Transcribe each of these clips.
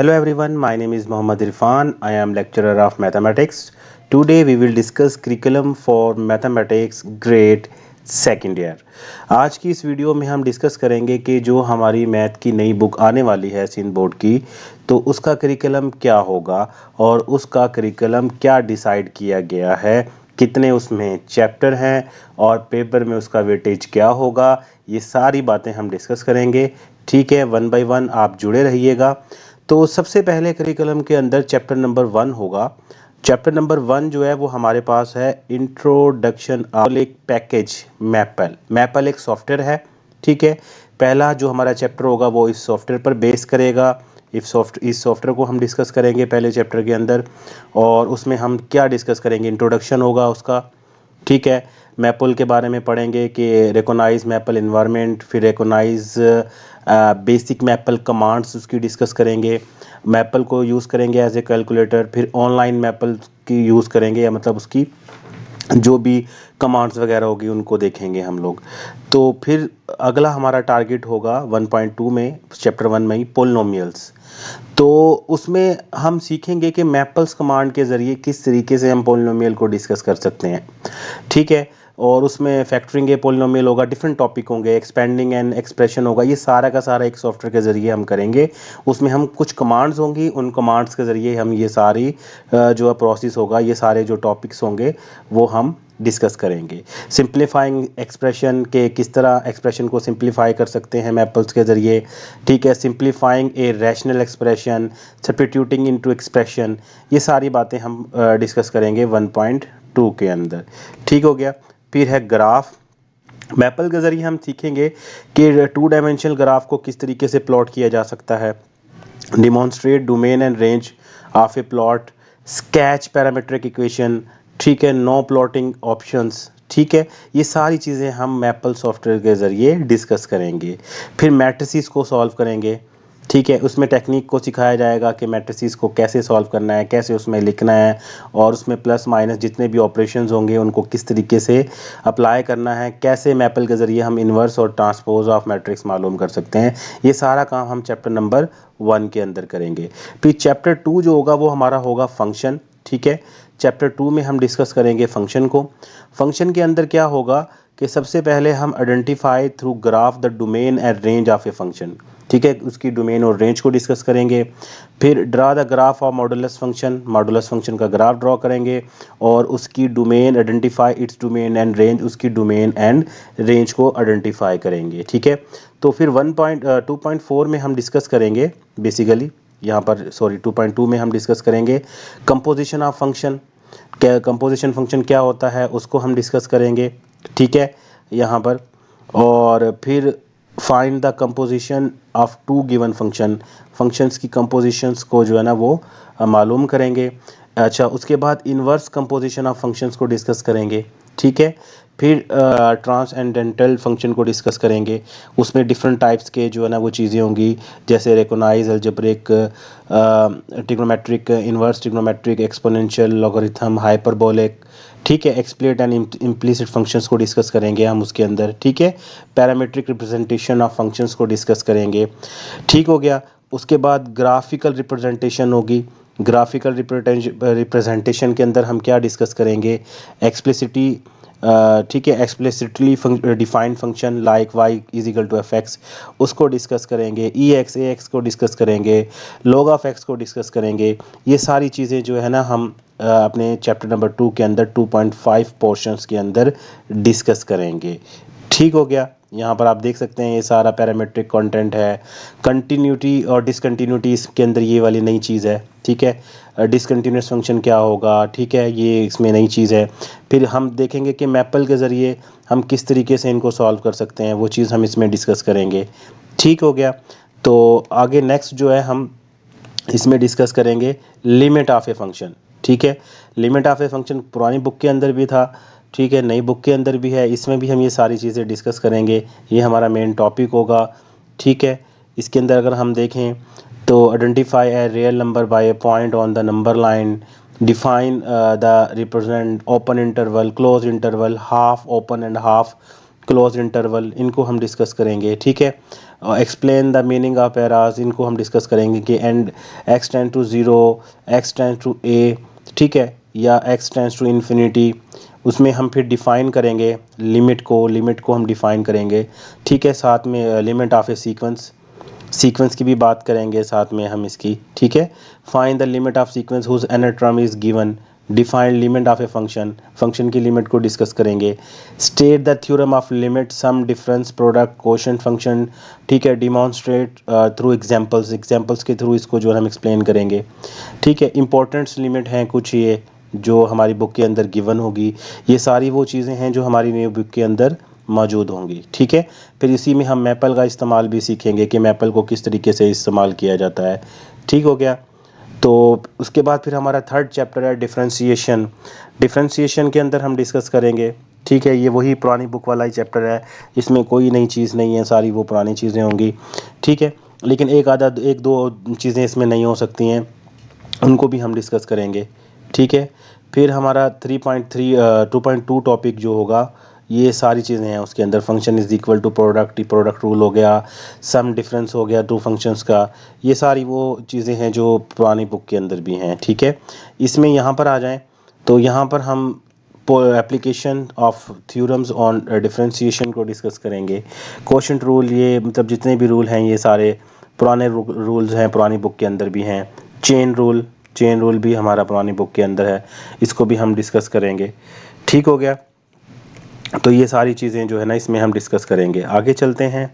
Hello everyone, my name is Mohammad Irfan. I am lecturer of mathematics. Today we will discuss curriculum for mathematics grade second year. आज की इस video में हम discuss करेंगे कि जो हमारी मैथ की नई बुक आने वाली है सिंध बोर्ड की, तो उसका करिकुलम क्या होगा और उसका करिकुलम क्या डिसाइड किया गया है, कितने उसमें चैप्टर हैं और पेपर में उसका वेटेज क्या होगा, ये सारी बातें हम डिस्कस करेंगे। ठीक है, वन बाय वन आप जुड़े रहिएगा। तो सबसे पहले करिकुलम के अंदर चैप्टर नंबर 1 होगा। चैप्टर नंबर 1 जो है वो हमारे पास है इंट्रोडक्शन ऑफ एक पैकेज मैपल एक सॉफ्टवेयर है। ठीक है, पहला जो हमारा चैप्टर होगा वो इस सॉफ्टवेयर पर बेस करेगा। इस सॉफ्टवेयर को हम डिस्कस करेंगे पहले चैप्टर के अंदर, और उसमें हम क्या डिस्कस करेंगे, इंट्रोडक्शन होगा उसका। ठीक है, मैपल के बारे में पढ़ेंगे कि रिकॉग्नाइज मैपल इन्वायरमेंट, फिर रिकॉग्नाइज बेसिक मैपल कमांड्स उसकी डिस्कस करेंगे। मैपल को यूज़ करेंगे एज ए कैलकुलेटर, फिर ऑनलाइन मैपल की यूज़ करेंगे, या मतलब उसकी जो भी कमांड्स वगैरह होगी उनको देखेंगे हम लोग। तो फिर अगला हमारा टारगेट होगा 1.2 में, चैप्टर 1 में ही पोलिनोमियल्स। तो उसमें हम सीखेंगे कि मैपल्स कमांड के ज़रिए किस तरीके से हम पोलिनोमियल को डिस्कस कर सकते हैं। ठीक है, और उसमें फैक्टरिंग ए पोलिनोमियल होगा, डिफरेंट टॉपिक होंगे, एक्सपेंडिंग एंड एक्सप्रेशन होगा, ये सारा का सारा एक सॉफ्टवेयर के ज़रिए हम करेंगे। उसमें हम कुछ कमांड्स होंगी, उन कमांड्स के ज़रिए हम ये सारी जो है प्रोसेस होगा, ये सारे जो टॉपिक्स होंगे वो हम डिस्कस करेंगे। सिंप्लीफाइंग एक्सप्रेशन के किस तरह एक्सप्रेशन को सिंप्लीफाई कर सकते हैं मैपल्स के ज़रिए। ठीक है, simplifying a rational expression, substituting into expression, ये सारी बातें हम डिस्कस करेंगे 1.2 के अंदर। ठीक हो गया। फिर है ग्राफ। मैपल के ज़रिए हम सीखेंगे कि 2 डायमेंशनल ग्राफ को किस तरीके से प्लॉट किया जा सकता है, demonstrate domain and range of A plot, sketch parametric equation. ठीक है, नो प्लॉटिंग ऑप्शंस। ठीक है, ये सारी चीज़ें हम मैपल सॉफ्टवेयर के ज़रिए डिस्कस करेंगे। फिर मैट्रिसेस को सॉल्व करेंगे। ठीक है, उसमें टेक्निक को सिखाया जाएगा कि मैट्रिसेस को कैसे सॉल्व करना है, कैसे उसमें लिखना है, और उसमें प्लस माइनस जितने भी ऑपरेशंस होंगे उनको किस तरीके से अप्लाई करना है, कैसे मैपल के ज़रिए हम इन्वर्स और ट्रांसपोज ऑफ मैट्रिक्स मालूम कर सकते हैं। ये सारा काम हम चैप्टर नंबर 1 के अंदर करेंगे। फिर चैप्टर 2 जो होगा वो हमारा होगा फंक्शन। ठीक है, चैप्टर 2 में हम डिस्कस करेंगे फंक्शन को। फंक्शन के अंदर क्या होगा कि सबसे पहले हम identify through graph the domain and range of a function. ठीक है, उसकी डोमेन और रेंज को डिस्कस करेंगे। फिर draw the graph of modulus function का ग्राफ ड्रॉ करेंगे, और उसकी domain identify its domain and range, उसकी डोमेन एंड रेंज को आइडेंटिफाई करेंगे। ठीक है, तो फिर 2.4 में हम डिस्कस करेंगे बेसिकली, यहाँ पर सॉरी 2.2 में हम डिस्कस करेंगे कंपोजिशन ऑफ फंक्शन। क्या कंपोजिशन फंक्शन क्या होता है उसको हम डिस्कस करेंगे। ठीक है, यहाँ पर, और फिर find the composition of 2 given functions की कंपोजिशंस को जो है ना वो मालूम करेंगे। अच्छा, उसके बाद इन्वर्स कंपोजिशन ऑफ फंक्शंस को डिस्कस करेंगे। ठीक है, फिर ट्रांसएंडेंटल फंक्शन को डिस्कस करेंगे। उसमें डिफरेंट टाइप्स के जो है ना वो चीज़ें होंगी, जैसे recognise, algebraic, trigonometric, inverse trigonometric, exponential, logarithm, hyperbolic. ठीक है, एक्सप्लिसिट एंड इम्प्लिसिट फंक्शंस को डिस्कस करेंगे हम उसके अंदर। ठीक है, पैरामीट्रिक रिप्रेजेंटेशन ऑफ फंक्शंस को डिस्कस करेंगे। ठीक हो गया। उसके बाद ग्राफिकल रिप्रेजेंटेशन होगी। ग्राफिकल रिप्रेजेंटेशन के अंदर हम क्या डिस्कस करेंगे, एक्सप्लिसिटी। ठीक है, explicitly defined function like y is equal to f x, उसको डिस्कस करेंगे। ई एक्स ए एक्स को डिस्कस करेंगे, लॉग ऑफ एक्स को डिस्कस करेंगे। ये सारी चीज़ें जो है ना हम अपने चैप्टर नंबर 2 के अंदर 2.5 पोर्शंस के अंदर डिस्कस करेंगे। ठीक हो गया। यहाँ पर आप देख सकते हैं ये सारा पैरामीट्रिक कंटेंट है। कंटिन्यूटी और डिसकंटिन्यूटी इसके अंदर ये वाली नई चीज़ है। ठीक है, डिसकंटिन्यूस फंक्शन क्या होगा, ठीक है, ये इसमें नई चीज़ है। फिर हम देखेंगे कि मैपल के ज़रिए हम किस तरीके से इनको सॉल्व कर सकते हैं, वो चीज़ हम इसमें डिस्कस करेंगे। ठीक हो गया। तो आगे नेक्स्ट जो है हम इसमें डिस्कस करेंगे लिमिट ऑफ ए फंक्शन। ठीक है, लिमिट ऑफ ए फंक्शन पुरानी बुक के अंदर भी था, ठीक है, नई बुक के अंदर भी है, इसमें भी हम ये सारी चीज़ें डिस्कस करेंगे। ये हमारा मेन टॉपिक होगा। ठीक है, इसके अंदर अगर हम देखें तो identify a real number by a point on the number line, define the represent open interval, close interval, half open and half close interval, इनको हम डिस्कस करेंगे, ठीक है। Explain the meaning of arrows, इनको हम डिस्कस करेंगे कि and x tend to zero, x tend to a, ठीक है, या एक्स टेंड्स टू इन्फिनिटी। उसमें हम फिर डिफ़ाइन करेंगे लिमिट को हम डिफ़ाइन करेंगे, ठीक है। साथ में लिमिट ऑफ ए सीक्वेंस की भी बात करेंगे साथ में हम इसकी, ठीक है। Find the limit of sequence whose nth term is given, defined limit of a function की लिमिट को डिस्कस करेंगे। State the theorem of limit sum difference product quotient function, ठीक है। डिमॉन्स्ट्रेट थ्रू एग्जांपल्स के थ्रू इसको जो है हम एक्सप्लेन करेंगे, ठीक है। इंपॉर्टेंट्स लिमिट हैं कुछ ये जो हमारी बुक के अंदर गिवन होगी, ये सारी वो चीज़ें हैं जो हमारी न्यू बुक के अंदर मौजूद होंगी, ठीक है। फिर इसी में हम मैपल का इस्तेमाल भी सीखेंगे कि मैपल को किस तरीके से इस्तेमाल किया जाता है, ठीक हो गया। तो उसके बाद फिर हमारा थर्ड चैप्टर है डिफरेंशिएशन। डिफरेंशिएशन के अंदर हम डिस्कस करेंगे, ठीक है। ये वही पुरानी बुक वाला ही चैप्टर है, इसमें कोई नई चीज़ नहीं है, सारी वो पुरानी चीज़ें होंगी, ठीक है। लेकिन एक दो चीज़ें इसमें नहीं हो सकती हैं, उनको भी हम डिस्कस करेंगे, ठीक है। फिर हमारा 2.2 टॉपिक जो होगा, ये सारी चीज़ें हैं उसके अंदर। Function is equal to product rule हो गया, सम डिफरेंस हो गया टू फंक्शंस का, ये सारी वो चीज़ें हैं जो पुरानी बुक के अंदर भी हैं, ठीक है। इसमें यहाँ पर आ जाएं तो यहाँ पर हम application of theorems on differentiation को डिस्कस करेंगे। कोशेंट रूल, ये मतलब जितने भी रूल हैं ये सारे पुराने रूल्स हैं, पुरानी बुक के अंदर भी हैं। चेन रूल भी हमारा पुरानी बुक के अंदर है, इसको भी हम डिस्कस करेंगे, ठीक हो गया। तो ये सारी चीज़ें जो है ना इसमें हम डिस्कस करेंगे। आगे चलते हैं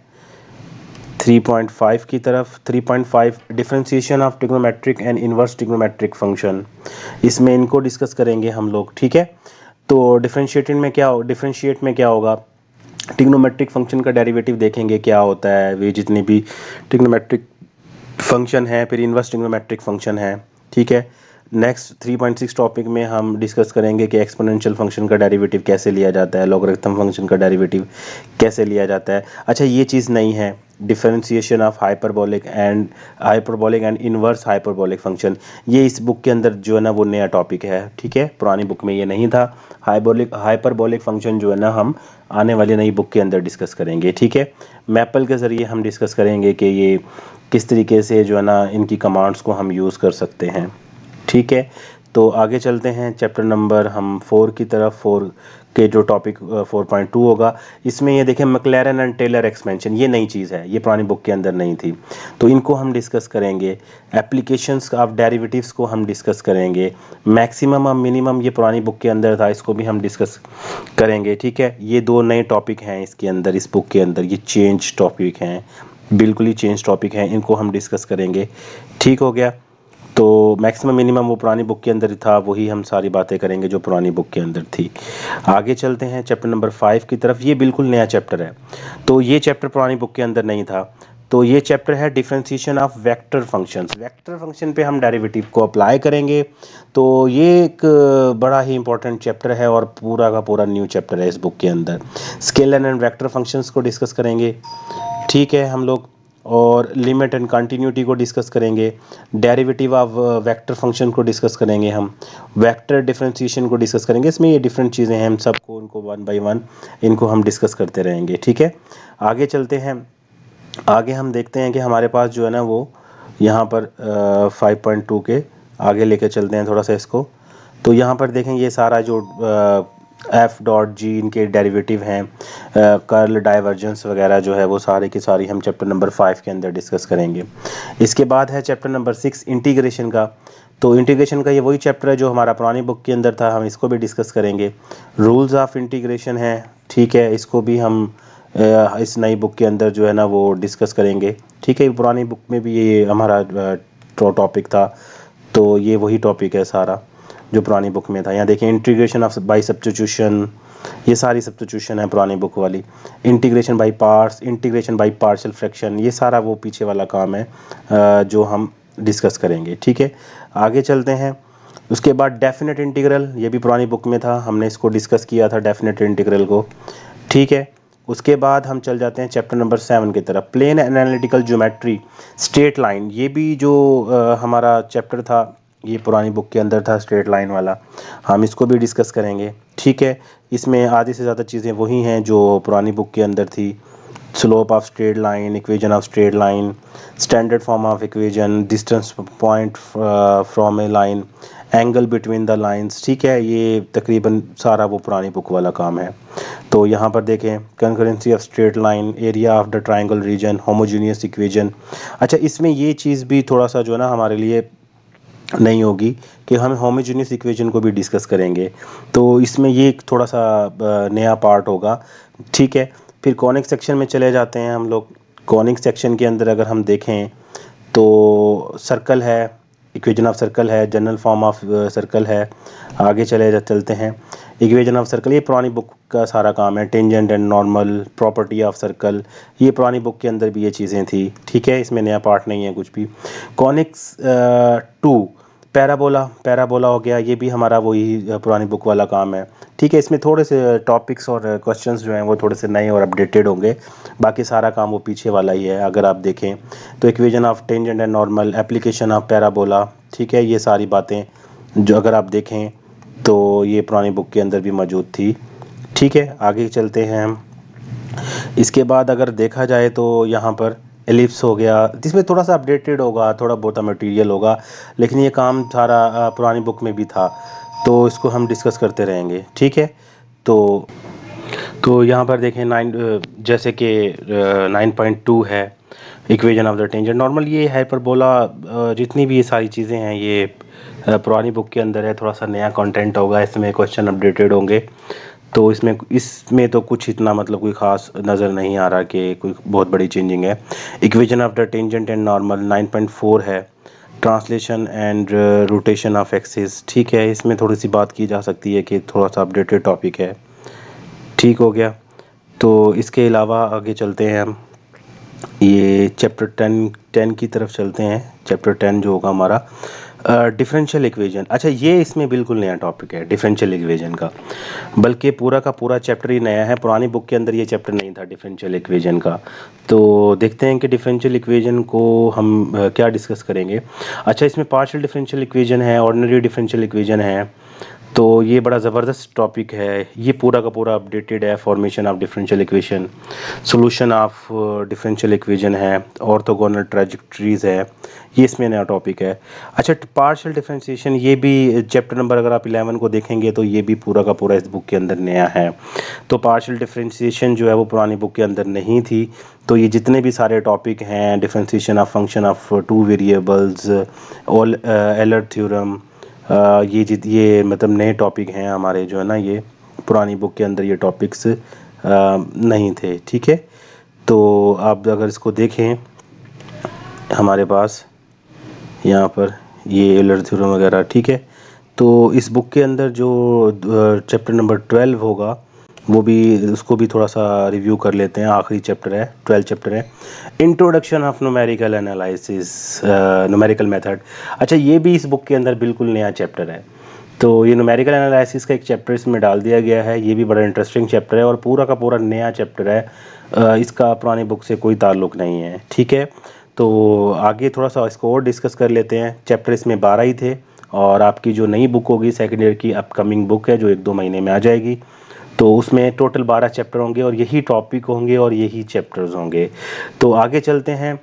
3.5 की तरफ। 3.5 differentiation of trigonometric and inverse trigonometric function, इसमें इनको डिस्कस करेंगे हम लोग, ठीक है। तो डिफरेंशिएट में क्या होगा, ट्रिग्नोमेट्रिक फंक्शन का डेरिवेटिव देखेंगे क्या होता है, वे जितने भी ट्रिग्नोमेट्रिक फंक्शन है, फिर इनवर्स ट्रिग्नोमेट्रिक फंक्शन है, ठीक है। नेक्स्ट 3.6 टॉपिक में हम डिस्कस करेंगे कि एक्सपोनेंशियल फंक्शन का डेरिवेटिव कैसे लिया जाता है, लॉगरिथम फंक्शन का डेरिवेटिव कैसे लिया जाता है। अच्छा, ये चीज़ नहीं है, differentiation of hyperbolic and inverse hyperbolic function, ये इस बुक के अंदर जो है ना वो नया टॉपिक है, ठीक है। पुरानी बुक में ये नहीं था। हाइपरबोलिक फंक्शन जो है ना हम आने वाली नई बुक के अंदर डिस्कस करेंगे, ठीक है। मैपल के ज़रिए हम डिस्कस करेंगे कि ये किस तरीके से जो है ना इनकी कमांड्स को हम यूज़ कर सकते हैं, ठीक है। तो आगे चलते हैं चैप्टर नंबर हम 4 की तरफ। 4 के जो टॉपिक 4.2 होगा, इसमें ये देखें मैक्लैरन एंड टेलर एक्सपेंशन, ये नई चीज़ है, ये पुरानी बुक के अंदर नहीं थी, तो इनको हम डिस्कस करेंगे। एप्लीकेशंस ऑफ डेरिवेटिव्स को हम डिस्कस करेंगे। मैक्सिमम और मिनिमम ये पुरानी बुक के अंदर था, इसको भी हम डिस्कस करेंगे, ठीक है। ये दो नए टॉपिक हैं इसके अंदर, इस बुक के अंदर ये चेंज टॉपिक हैं, बिल्कुल ही चेंज टॉपिक हैं, इनको हम डिस्कस करेंगे, ठीक हो गया। तो मैक्सिमम मिनिमम वो पुरानी बुक के अंदर था, वही हम सारी बातें करेंगे जो पुरानी बुक के अंदर थी। आगे चलते हैं चैप्टर नंबर 5 की तरफ। ये बिल्कुल नया चैप्टर है, तो ये चैप्टर पुरानी बुक के अंदर नहीं था। तो ये चैप्टर है differentiation of vector functions. Vector function पे हम डेरिवेटिव को अप्लाई करेंगे। तो ये एक बड़ा ही इंपॉर्टेंट चैप्टर है और पूरा का पूरा न्यू चैप्टर है इस बुक के अंदर। स्केलर एंड वेक्टर फंक्शंस को डिस्कस करेंगे, ठीक है हम लोग। और लिमिट एंड कंटिन्यूटी को डिस्कस करेंगे। डेरिवेटिव ऑफ वेक्टर फंक्शन को डिस्कस करेंगे हम। वेक्टर डिफरेंशिएशन को डिस्कस करेंगे। इसमें ये डिफरेंट चीज़ें हैं, हम सबको उनको वन बाय वन इनको हम डिस्कस करते रहेंगे, ठीक है। आगे चलते हैं। आगे हम देखते हैं कि हमारे पास जो है ना वो यहाँ पर 5.2 के आगे लेके चलते हैं थोड़ा सा इसको। तो यहाँ पर देखें ये सारा जो एफ डॉट जी इनके डेरिवेटिव हैं, कर्ल डाइवर्जेंस वगैरह जो है वो सारी की सारी हम चैप्टर नंबर 5 के अंदर डिस्कस करेंगे। इसके बाद है चैप्टर नंबर 6 इंटीग्रेशन का। तो इंटीग्रेशन का ये वही चैप्टर है जो हमारा पुरानी बुक के अंदर था, हम इसको भी डिस्कस करेंगे। रूल्स ऑफ इंटीग्रेशन है, ठीक है, इसको भी हम इस नई बुक के अंदर जो है ना वो डिस्कस करेंगे, ठीक है। पुरानी बुक में भी ये हमारा टॉपिक था, तो ये वही टॉपिक है सारा जो पुरानी बुक में था। यहाँ देखिए इंटीग्रेशन ऑफ बाई सब्स्टिट्यूशन, ये सारी सब्स्टिट्यूशन है पुरानी बुक वाली। Integration by parts, integration by partial fraction, ये सारा वो पीछे वाला काम है जो हम डिस्कस करेंगे, ठीक है। आगे चलते हैं। उसके बाद डेफिनेट इंटीग्रल, ये भी पुरानी बुक में था, हमने इसको डिस्कस किया था डेफिनेट इंटीग्रल को, ठीक है। उसके बाद हम चल जाते हैं चैप्टर नंबर 7 की तरफ। Plane analytical geometry, straight line, ये भी जो हमारा चैप्टर था ये पुरानी बुक के अंदर था स्ट्रेट लाइन वाला, हम इसको भी डिस्कस करेंगे। ठीक है, इसमें आधी से ज़्यादा चीज़ें वही हैं जो पुरानी बुक के अंदर थी। Slope of straight line, equation of straight line, standard form of equation, distance point from A line, angle between the lines. ठीक है, ये तकरीबन सारा वो पुरानी बुक वाला काम है। तो यहाँ पर देखें, concurrency of straight line, area of the triangle region, homogeneous equation. अच्छा, इसमें ये चीज़ भी थोड़ा सा जो है ना हमारे लिए नहीं होगी कि हम होमोजेनियस इक्वेशन को भी डिस्कस करेंगे, तो इसमें ये एक थोड़ा सा नया पार्ट होगा। ठीक है, फिर कॉनिक सेक्शन में चले जाते हैं हम लोग। कॉनिक सेक्शन के अंदर अगर हम देखें तो सर्कल है, इक्वेशन ऑफ सर्कल है, जनरल फॉर्म ऑफ सर्कल है। आगे चलते हैं, इक्वेशन ऑफ सर्कल ये पुरानी बुक का सारा काम है। Tangent and normal, property of circle, ये पुरानी बुक के अंदर भी ये चीज़ें थी। ठीक है, इसमें नया पार्ट नहीं है कुछ भी। कॉनिक्स 2, पैराबोला हो गया, ये भी हमारा वही पुरानी बुक वाला काम है। ठीक है, इसमें थोड़े से टॉपिक्स और क्वेश्चंस जो हैं वो थोड़े से नए और अपडेटेड होंगे, बाकी सारा काम वो पीछे वाला ही है। अगर आप देखें तो equation of tangent and normal, application of parabola, ठीक है, ये सारी बातें जो अगर आप देखें तो ये पुरानी बुक के अंदर भी मौजूद थी। ठीक है, आगे चलते हैं हम। इसके बाद अगर देखा जाए तो यहाँ पर एलिप्स हो गया, जिसमें थोड़ा सा अपडेटेड होगा, थोड़ा बहुत मटेरियल होगा, लेकिन ये काम सारा पुरानी बुक में भी था, तो इसको हम डिस्कस करते रहेंगे। ठीक है, तो यहाँ पर देखें जैसे कि 9.2 है, equation of the tangent normal, ये हाइपरबोला, जितनी भी ये सारी चीज़ें हैं ये पुरानी बुक के अंदर है। थोड़ा सा नया कंटेंट होगा, इसमें क्वेश्चन अपडेटेड होंगे, तो इसमें तो कुछ इतना मतलब कोई ख़ास नज़र नहीं आ रहा कि कोई बहुत बड़ी चेंजिंग है। Equation of the tangent and normal 9.4 है, translation and rotation of axis. ठीक है, इसमें थोड़ी सी बात की जा सकती है कि थोड़ा सा अपडेटेड टॉपिक है। ठीक हो गया, तो इसके अलावा आगे चलते हैं हम, ये चैप्टर 10 की तरफ चलते हैं। चैप्टर 10 जो होगा हमारा डिफरेंशियल इक्वेशन। अच्छा, ये इसमें बिल्कुल नया टॉपिक है डिफरेंशियल इक्वेशन का, बल्कि पूरा का पूरा चैप्टर ही नया है। पुरानी बुक के अंदर ये चैप्टर नहीं था डिफरेंशियल इक्वेशन का। तो देखते हैं कि डिफरेंशियल इक्वेशन को हम क्या डिस्कस करेंगे। अच्छा, इसमें पार्शियल डिफरेंशियल इक्वेशन है, ऑर्डिनरी डिफरेंशियल इक्वेशन है, तो ये बड़ा ज़बरदस्त टॉपिक है। ये पूरा का पूरा अपडेटेड है। Formation of differential equation, solution of differential equation है, ऑर्थोगोनल ट्रैजेक्टरीज है, ये इसमें नया टॉपिक है। अच्छा, पार्शियल डिफरेंशिएशन, ये भी चैप्टर नंबर अगर आप 11 को देखेंगे तो ये भी पूरा का पूरा इस बुक के अंदर नया है। तो पार्शियल डिफरेंशिएशन जो है वो पुरानी बुक के अंदर नहीं थी। तो ये जितने भी सारे टॉपिक हैं, differentiation of function of two variables, all Euler theorem, ये मतलब नए टॉपिक हैं हमारे, जो है ना, ये पुरानी बुक के अंदर ये टॉपिक्स नहीं थे। ठीक है, तो आप अगर इसको देखें हमारे पास यहाँ पर ये एलर थ्योरम वगैरह। ठीक है, तो इस बुक के अंदर जो चैप्टर नंबर 12 होगा वो भी, उसको भी थोड़ा सा रिव्यू कर लेते हैं। आखिरी चैप्टर है, 12 चैप्टर है, introduction of numerical analysis, numerical method. अच्छा, ये भी इस बुक के अंदर बिल्कुल नया चैप्टर है। तो ये न्यूमेरिकल एनालिसिस का एक चैप्टर इसमें डाल दिया गया है। ये भी बड़ा इंटरेस्टिंग चैप्टर है और पूरा का पूरा नया चैप्टर है। इसका पुरानी बुक से कोई ताल्लुक़ नहीं है। ठीक है, तो आगे थोड़ा सा इसको और डिस्कस कर लेते हैं। चैप्टर इसमें 12 ही थे, और आपकी जो नई बुक होगी सेकेंड ईयर की अपकमिंग बुक है जो 1-2 महीने में आ जाएगी, तो उसमें टोटल 12 चैप्टर होंगे और यही टॉपिक होंगे और यही चैप्टर्स होंगे। तो आगे चलते हैं।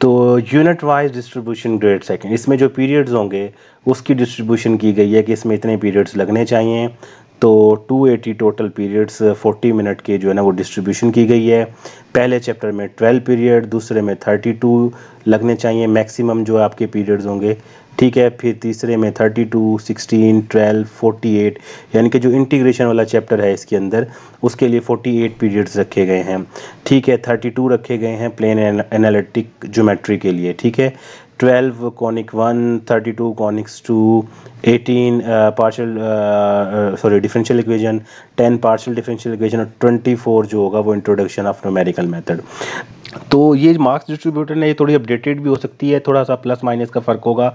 तो unit wise distribution grade second, इसमें जो पीरियड्स होंगे उसकी डिस्ट्रीब्यूशन की गई है कि इसमें इतने पीरियड्स लगने चाहिए। तो 280 टोटल पीरियड्स 40 मिनट के जो है ना वो डिस्ट्रीब्यूशन की गई है। पहले चैप्टर में 12 पीरियड, दूसरे में 32 लगने चाहिए मैक्सिमम जो आपके पीरियड्स होंगे। ठीक है, फिर तीसरे में 32, 16, 12, 48, यानी कि जो इंटीग्रेशन वाला चैप्टर है इसके अंदर, उसके लिए 48 पीरियड्स रखे गए हैं। ठीक है, 32 रखे गए हैं प्लेन एनालिटिक ज्योमेट्री के लिए। ठीक है, 12 conic 1, 32 conics 2, 18 differential equation, 10 partial differential equation और 24 जो होगा वो इंट्रोडक्शन ऑफ न्यूमेरिकल मेथड। तो ये मार्क्स डिस्ट्रीब्यूटर है, ये थोड़ी अपडेटेड भी हो सकती है, थोड़ा सा प्लस माइनस का फ़र्क होगा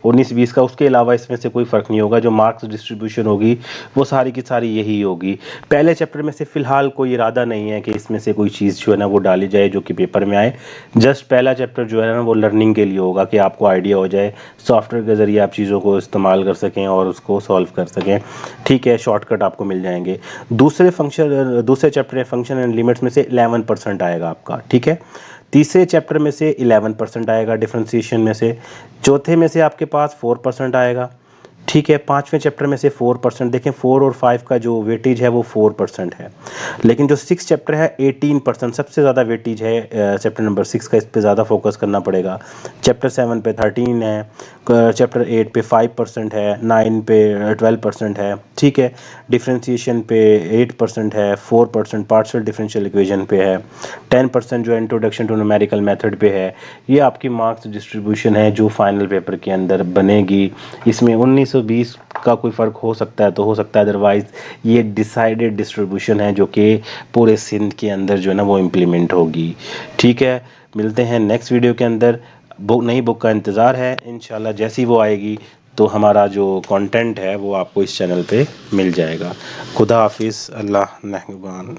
19-20 का, उसके अलावा इसमें से कोई फ़र्क नहीं होगा। जो मार्क्स डिस्ट्रीब्यूशन होगी वो सारी की सारी यही होगी। पहले चैप्टर में से फ़िलहाल कोई इरादा नहीं है कि इसमें से कोई चीज़ जो है ना वो डाली जाए जो कि पेपर में आए। जस्ट पहला चैप्टर जो है ना वो लर्निंग के लिए होगा कि आपको आइडिया हो जाए, सॉफ्टवेयर के ज़रिए आप चीज़ों को इस्तेमाल कर सकें और उसको सॉल्व कर सकें। ठीक है, शॉर्टकट आपको मिल जाएंगे। दूसरे चैप्टर है फंक्शन एंड लिमिट्स में से 11% आएगा आपका। ठीक है, तीसरे चैप्टर में से 11% आएगा डिफरेंशिएशन में से, चौथे में से आपके पास 4% आएगा। ठीक है, पाँचवें चैप्टर में से 4%। देखें 4 और 5 का जो वेटेज है वो 4% है, लेकिन जो 6 चैप्टर है 18%, सबसे ज़्यादा वेटेज है चैप्टर नंबर 6 का, इस पे ज़्यादा फोकस करना पड़ेगा। चैप्टर 7 पे 13 है, चैप्टर 8 पे 5% है, 9 पे 12% है। ठीक है, डिफरेंशिएशन पे 8% है, 4% पार्शियल डिफरेंशियल इक्वेशन पे है, 10% जो इंट्रोडक्शन टू न्यूमेरिकल मेथड पे है। ये आपकी मार्क्स डिस्ट्रीब्यूशन है जो फाइनल पेपर के अंदर बनेगी। इसमें 19-20 का कोई फ़र्क हो सकता है तो हो सकता है, अदरवाइज़ ये डिसाइडेड डिस्ट्रीब्यूशन है जो कि पूरे सिंध के अंदर जो है ना वो इम्प्लीमेंट होगी। ठीक है, मिलते हैं नेक्स्ट वीडियो के अंदर। नई बुक का इंतज़ार है, इंशाल्लाह जैसी वो आएगी तो हमारा जो कंटेंट है वो आपको इस चैनल पे मिल जाएगा। खुदा हाफिज़, अल्लाह नेगहबान।